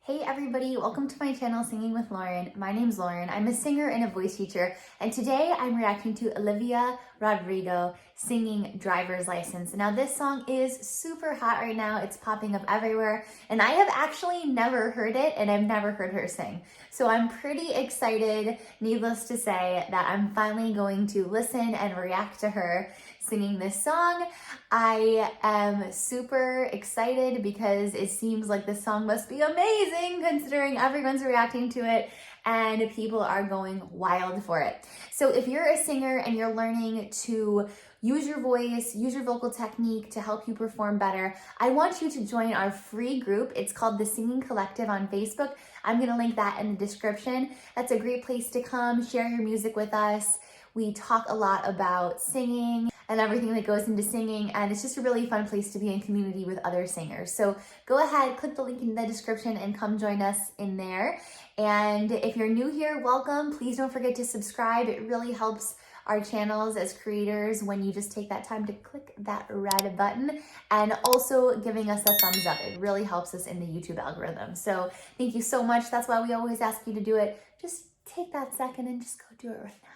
Hey everybody, welcome to my channel Singing with Lauren. My name's Lauren. I'm a singer and a voice teacher, and today I'm reacting to Olivia Rodrigo singing Driver's License. Now this song is super hot right now. It's popping up everywhere, and I have actually never heard it, and I've never heard her sing. So I'm pretty excited, needless to say, that I'm finally going to listen and react to her singing this song. I am super excited because it seems like this song must be amazing considering everyone's reacting to it and people are going wild for it. So if you're a singer and you're learning to use your voice, use your vocal technique to help you perform better, I want you to join our free group. It's called The Singing Collective on Facebook. I'm gonna link that in the description. That's a great place to come, share your music with us. We talk a lot about singing and everything that goes into singing, and it's just a really fun place to be in community with other singers. So go ahead, click the link in the description and come join us in there. And if you're new here, welcome. Please don't forget to subscribe. It really helps our channels as creators when you just take that time to click that red button, and also giving us a thumbs up. It really helps us in the YouTube algorithm. So thank you so much. That's why we always ask you to do it. Just take that second and just go do it right now.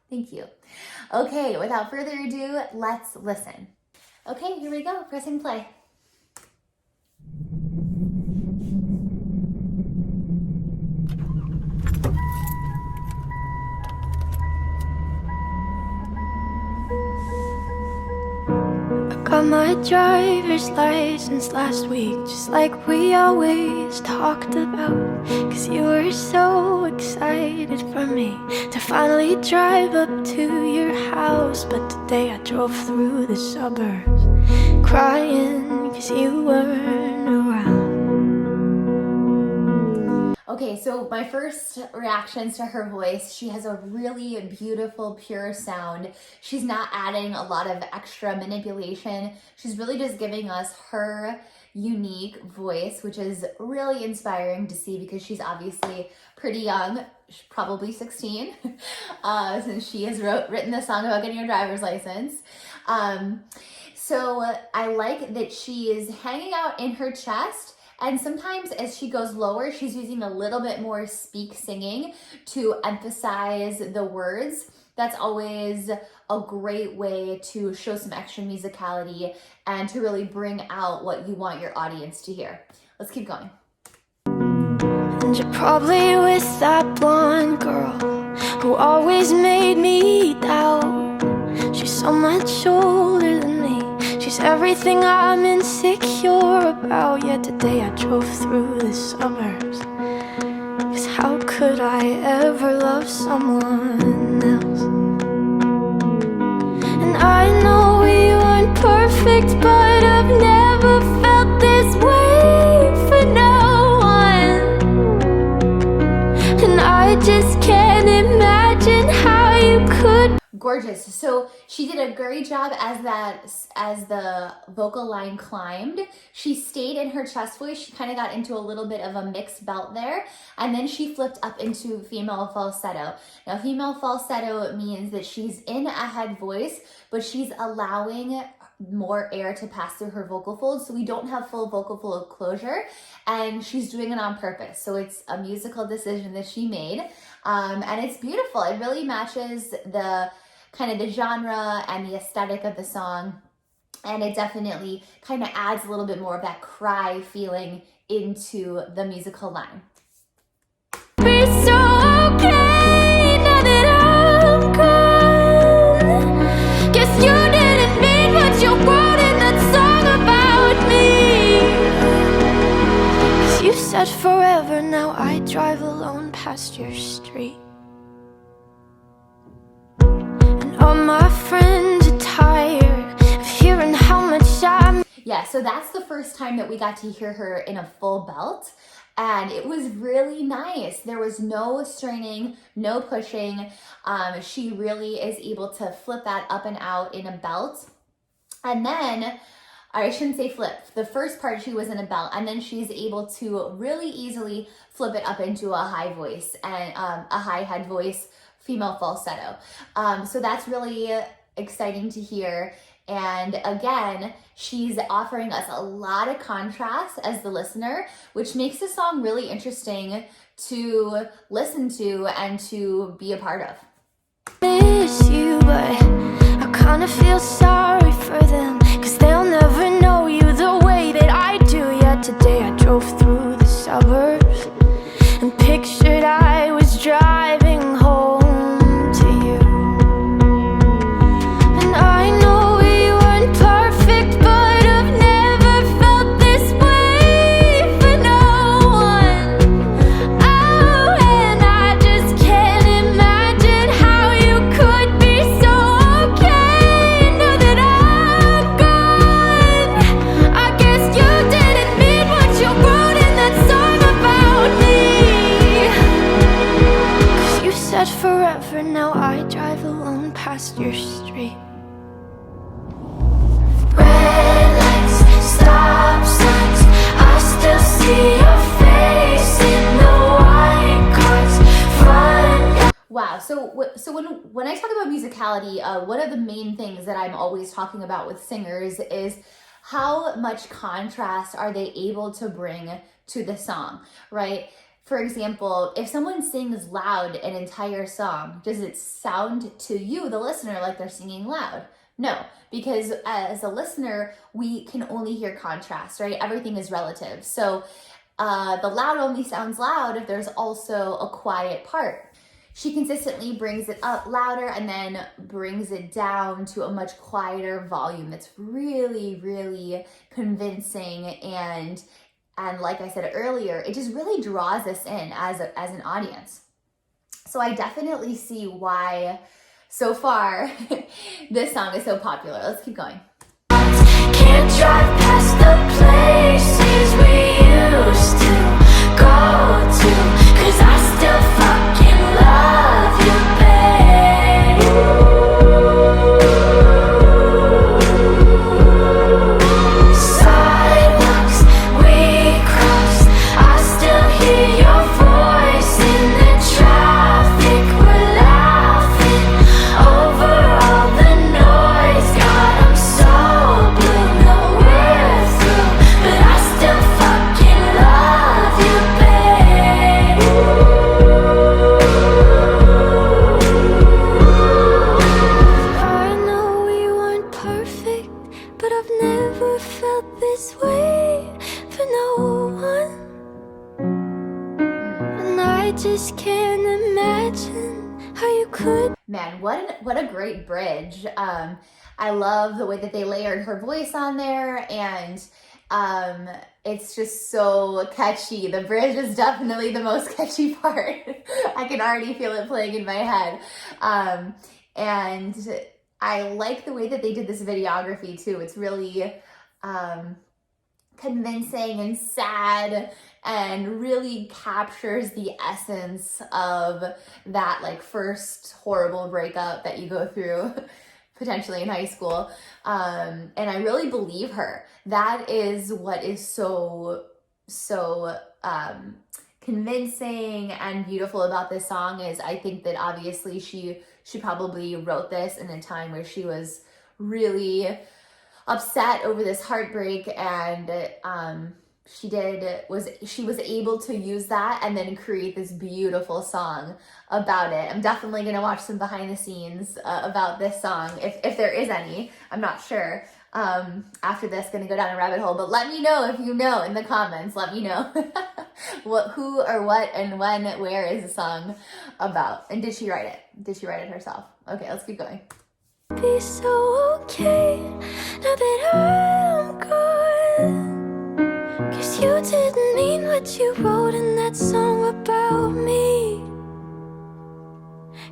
Thank you. Okay, without further ado, let's listen. Okay, here we go, pressing play. Got my driver's license last week, just like we always talked about. Cause you were so excited for me to finally drive up to your house. But today I drove through the suburbs crying cause you weren't around. Okay, so my first reactions to her voice, she has a really beautiful, pure sound. She's not adding a lot of extra manipulation. She's really just giving us her unique voice, which is really inspiring to see because she's obviously pretty young, probably 16, since she has written the song about getting her driver's license. So I like that she is hanging out in her chest. And sometimes as she goes lower, she's using a little bit more speak singing to emphasize the words. That's always a great way to show some extra musicality and to really bring out what you want your audience to hear. Let's keep going. And you're probably with that blonde girl who always made me doubt. She's so much older than me. She's everything I'm insecure about. Yet today I drove through the suburbs. Cause how could I ever love someone else? And I know we weren't perfect, but I've never felt this way for no one. And I just can't imagine how you could. Gorgeous. So she did a great job as the vocal line climbed. She stayed in her chest voice. She kind of got into a little bit of a mixed belt there, and then she flipped up into female falsetto. Now, female falsetto means that she's in a head voice, but she's allowing more air to pass through her vocal folds, so we don't have full vocal fold closure, and she's doing it on purpose. So it's a musical decision that she made, and it's beautiful. It really matches the kind of the genre and the aesthetic of the song, and it definitely kind of adds a little bit more of that cry feeling into the musical line. Be so okay now that I'm gone. Guess you didn't mean what you wrote in that song about me. Cause you said forever, now I drive alone past your street. All my friends are tired of hearing how much I'm. Yeah, so that's the first time that we got to hear her in a full belt, and it was really nice. There was no straining, no pushing. She really is able to flip that up and out in a belt. And then, I shouldn't say flip. The first part she was in a belt, and then she's able to really easily flip it up into a high voice and a high head voice, female falsetto. So that's really exciting to hear. And again, she's offering us a lot of contrast as the listener, which makes the song really interesting to listen to and to be a part of. Miss you, but I kinda feel sorry for them, 'cause they'll never know you the way that I do. Yet today I drove through the suburbs and pictured I was driving home to you. And I know we weren't perfect, but I've never felt this way for no one. Oh, and I just can't imagine how you could be so okay now that I'm gone. I guess you didn't mean what you wrote in that song about me. 'Cause you said forever, now I drive alone past your street. Red lights, stop signs, I still see your face in the white cars front. Wow. So when I talk about musicality, one of the main things that I'm always talking about with singers is how much contrast are they able to bring to the song, right? For example, if someone sings loud an entire song, does it sound to you, the listener, like they're singing loud? No, because as a listener, we can only hear contrast, right? Everything is relative. So the loud only sounds loud if there's also a quiet part. She consistently brings it up louder and then brings it down to a much quieter volume that's really, really convincing, and like I said earlier, it just really draws us in as an audience. So I definitely see why so far this song is so popular. Let's keep going. Can't drive past the places we used to go to, 'cause I still fucking love you, babe. Sidewalks we crossed, I still hear your voice in the traffic. We're laughing over all the noise. God, I'm so blue, no we're through, but I still fucking love you, babe. I know we weren't perfect, but I've never felt this way for no one. And I just can't imagine how you could. Man, what a great bridge. I love the way that they layered her voice on there, and it's just so catchy. The bridge is definitely the most catchy part. I can already feel it playing in my head. And I like the way that they did this videography too. It's really convincing and sad, and really captures the essence of that like first horrible breakup that you go through potentially in high school. And I really believe her. That is what is so convincing and beautiful about this song. Is I think that obviously she probably wrote this in a time where she was really upset over this heartbreak, and she was able to use that and then create this beautiful song about it. I'm definitely gonna watch some behind the scenes about this song, if there is any. I'm not sure. After this, gonna go down a rabbit hole, but let me know if you know in the comments. Let me know who or what and when, where is the song about, and did she write it? Did she write it herself? Okay, let's keep going. Be so okay now that I'm gone, 'cause you didn't mean what you wrote in that song about me.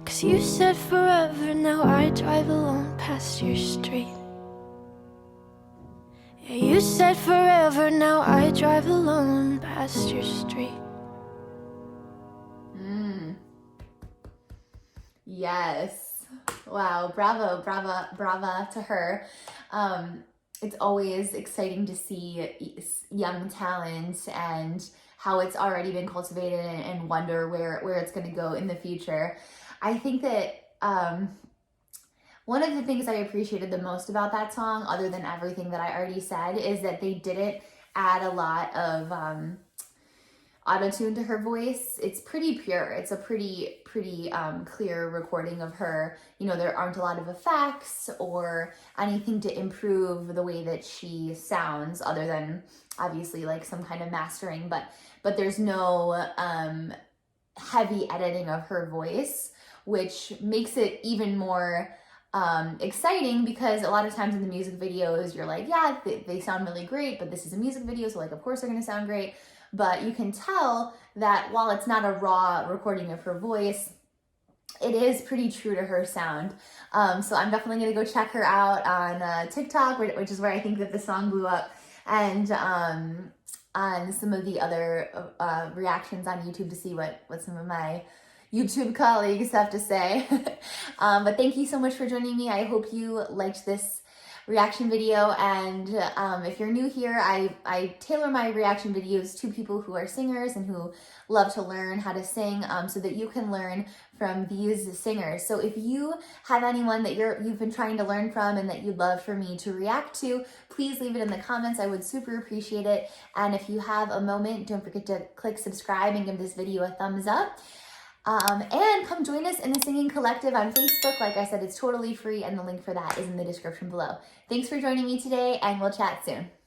'Cause you said forever, now I drive alone past your street. Yeah, you said forever, now I drive alone past your street. Yes. Wow, bravo to her. It's always exciting to see young talent and how it's already been cultivated, and wonder where it's going to go in the future. I think that One of the things I appreciated the most about that song, other than everything that I already said, is that they didn't add a lot of auto-tune to her voice. It's pretty pure. It's a pretty clear recording of her. You know, there aren't a lot of effects or anything to improve the way that she sounds, other than obviously like some kind of mastering, but there's no heavy editing of her voice, which makes it even more exciting, because a lot of times in the music videos you're like, yeah, they sound really great, but this is a music video, so like of course they're gonna sound great. But you can tell that while it's not a raw recording of her voice, it is pretty true to her sound. So I'm definitely gonna go check her out on TikTok, which is where I think that the song blew up, and on some of the other reactions on YouTube to see what some of my YouTube colleagues have to say. But thank you so much for joining me. I hope you liked this reaction video, and if you're new here, I tailor my reaction videos to people who are singers and who love to learn how to sing, so that you can learn from these singers. So if you have anyone that you've been trying to learn from and that you'd love for me to react to, please leave it in the comments. I would super appreciate it. And if you have a moment, don't forget to click subscribe and give this video a thumbs up. And come join us in the Singing Collective on Facebook. Like I said, it's totally free, and the link for that is in the description below. Thanks for joining me today, and we'll chat soon.